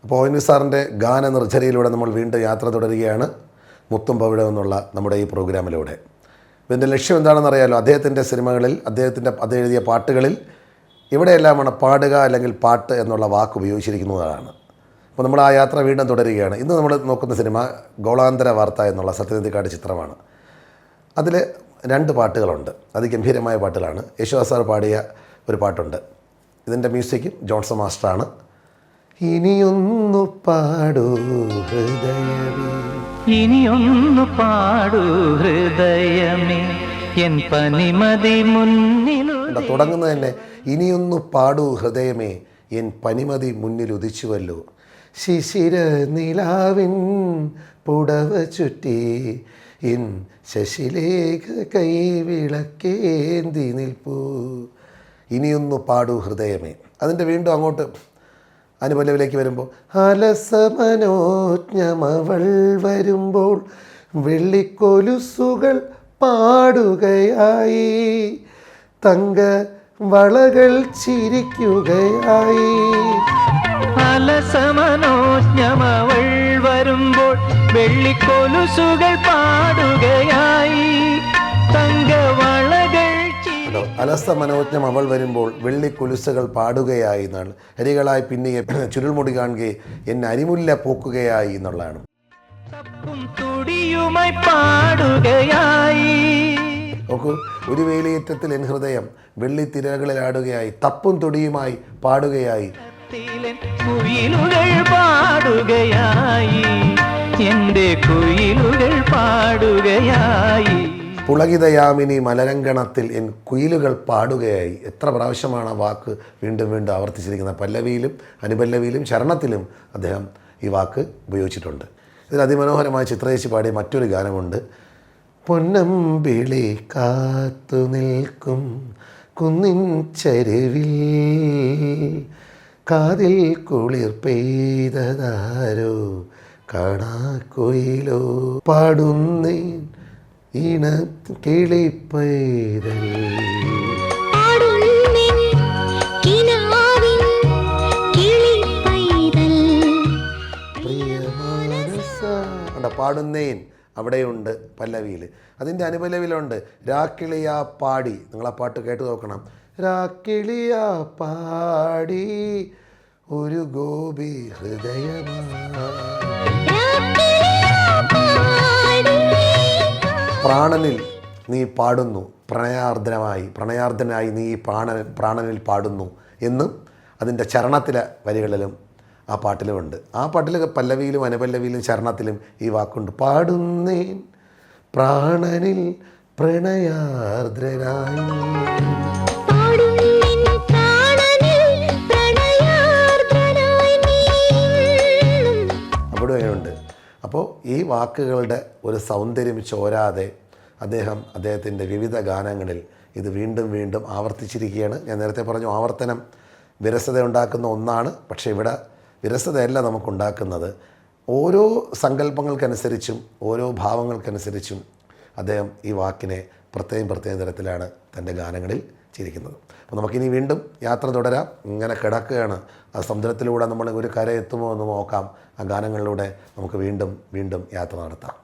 അപ്പോൾ ഒ.എൻ. വി സാറിൻ്റെ ഗാന നിർജ്ജരയിലൂടെ നമ്മൾ വീണ്ടും യാത്ര തുടരുകയാണ് മുത്തും പവിഴം എന്നുള്ള നമ്മുടെ ഈ പ്രോഗ്രാമിലൂടെ. ഇതിൻ്റെ ലക്ഷ്യം എന്താണെന്ന് അറിയാമല്ലോ. അദ്ദേഹത്തിൻ്റെ സിനിമകളിൽ അദ്ദേഹം എഴുതിയ പാട്ടുകളിൽ ഇവിടെയെല്ലാമാണ് പാടുക അല്ലെങ്കിൽ പാട്ട് എന്നുള്ള വാക്ക് ഉപയോഗിച്ചിരിക്കുന്നതാണ്. അപ്പോൾ നമ്മൾ ആ യാത്ര വീണ്ടും തുടരുകയാണ്. ഇന്ന് നമ്മൾ നോക്കുന്ന സിനിമ ഗോളാന്തര വാർത്ത എന്നുള്ള സത്യനന്ദിക്കാട് ചിത്രമാണ്. അതിൽ 2 പാട്ടുകളുണ്ട്. അതിഗംഭീരമായ പാട്ടുകളാണ്. യേശുദാസ് സാർ പാടിയ ഒരു പാട്ടുണ്ട്. ഇതിൻ്റെ മ്യൂസിക് ജോൺസൺ മാസ്റ്ററാണ്. ഇനിയൊന്നു പാടൂ ഹൃദയമേ, ഇനിയൊന്നു പാടൂ ഹൃദയമേ, എൻ പനിമതി മുന്നിൽ തുടങ്ങുന്നത് തന്നെ ഇനിയൊന്നു പാടൂ ഹൃദയമേ, എൻ പനിമതി മുന്നിൽ ഉദിച്ചുവല്ലോ. ശിശിര നിലാവിൻ പുടവ ചുറ്റി എൻ ശശിലേഖ കൈവിളക്കേന്തി നിൽപ്പൂ. ഇനിയൊന്നു പാടൂ ഹൃദയമേ. അതിൻ്റെ വീണ്ടും അങ്ങോട്ട് അനുപല്ലവിലേക്ക് വരുമ്പോൾ അലസമനോജ്ഞമവൾ വരുമ്പോൾ വെള്ളിക്കൊലുസുകൾ പാടുകയായി, തങ്ക വളകൾ ചിരിക്കുകയായി. അലസമനോജ്ഞമവൾ വരുമ്പോൾ വെള്ളിക്കൊലുസുകൾ പാടുകയായി, തങ്കവളകൾ അലസമനോജ്ഞം അവൾ വരുമ്പോൾ വെള്ളിക്കൊലുസുകൾ പാടുകയായി എന്നാണ്. അരികളായി പിന്നിയെ ചുരുൾമുടി കാണുകയെ എന്നെ അരിമുല്ല പോക്കുകയായി എന്നുള്ളതാണ്. നോക്കൂ, ഒരു വേലിയേറ്റത്തിൽ എൻ ഹൃദയം വെള്ളിത്തിരകളിലാടുകയായി, തപ്പും തൊടിയുമായി പാടുകയായി. കുയിലുകൾ പാടുകയായി, എൻ്റെ കുയിലുകൾ പാടുകയായി. പുളകിതയാമിനി മലരംഗണത്തിൽ എൻ കുയിലുകൾ പാടുകയായി. എത്ര പ്രാവശ്യമാണ് ആ വാക്ക് വീണ്ടും വീണ്ടും ആവർത്തിച്ചിരിക്കുന്നത്. പല്ലവിയിലും അനുപല്ലവിയിലും ചരണത്തിലും അദ്ദേഹം ഈ വാക്ക് ഉപയോഗിച്ചിട്ടുണ്ട്. ഇതിൽ അതിമനോഹരമായ ചിത്രയേശി പാടിയ മറ്റൊരു ഗാനമുണ്ട്. പൊന്നമ്പിളി കാത്തു നിൽക്കും കുന്നിൻ ചരുവിൽ, കാതിൽ കുളിർ പെയ്തതാരോ കാണാക്കുയിലോ, പാടുന്നേ ഈണ കിളിപ്പൈതൽ. പാടുന്നേൻ അവിടെയുണ്ട് പല്ലവിയിൽ. അതിൻ്റെ അനുപല്ലവിയിലുണ്ട് രാക്കിളിയാ പാടി. നിങ്ങൾ ആ പാട്ട് കേട്ട് നോക്കണം. രാക്കിളിയാ പാടി ഒരു ഗോപി ഹൃദയമാ, പ്രാണനിൽ നീ പാടുന്നു, പ്രണയാർദ്ദനായി നീ പ്രാണനിൽ പാടുന്നു എന്നും അതിൻ്റെ ചരണത്തിലെ വരികളിലും ആ പാട്ടിലുമുണ്ട്. ആ പാട്ടിൽ പല്ലവിയിലും അനുപല്ലവിയിലും ചരണത്തിലും ഈ വാക്കുണ്ട്. പാടുന്നേൻ പ്രാണനിൽ പ്രണയാർദ്രനായി. അവിടെയുണ്ട്. അപ്പോൾ ഈ വാക്കുകളുടെ ഒരു സൗന്ദര്യം ചോരാതെ അദ്ദേഹത്തിൻ്റെ വിവിധ ഗാനങ്ങളിൽ ഇത് വീണ്ടും വീണ്ടും ആവർത്തിച്ചിരിക്കുകയാണ്. ഞാൻ നേരത്തെ പറഞ്ഞു, ആവർത്തനം വിരസത ഉണ്ടാക്കുന്ന ഒന്നാണ്. പക്ഷേ ഇവിടെ വിരസതയല്ല നമുക്കുണ്ടാക്കുന്നത്. ഓരോ സങ്കല്പങ്ങൾക്കനുസരിച്ചും ഓരോ ഭാവങ്ങൾക്കനുസരിച്ചും അദ്ദേഹം ഈ വാക്കിനെ പ്രത്യേകം തരത്തിലാണ് തൻ്റെ ഗാനങ്ങളിൽ ചിരിക്കുന്നത്. അപ്പോൾ നമുക്കിനി വീണ്ടും യാത്ര തുടരാം. ഇങ്ങനെ കിടക്കുകയാണ്. ആ സമുദ്രത്തിലൂടെ നമ്മൾ ഒരു കര എത്തുമോ എന്ന് നോക്കാം. ആ ഗാനങ്ങളിലൂടെ നമുക്ക് വീണ്ടും യാത്ര നടത്താം.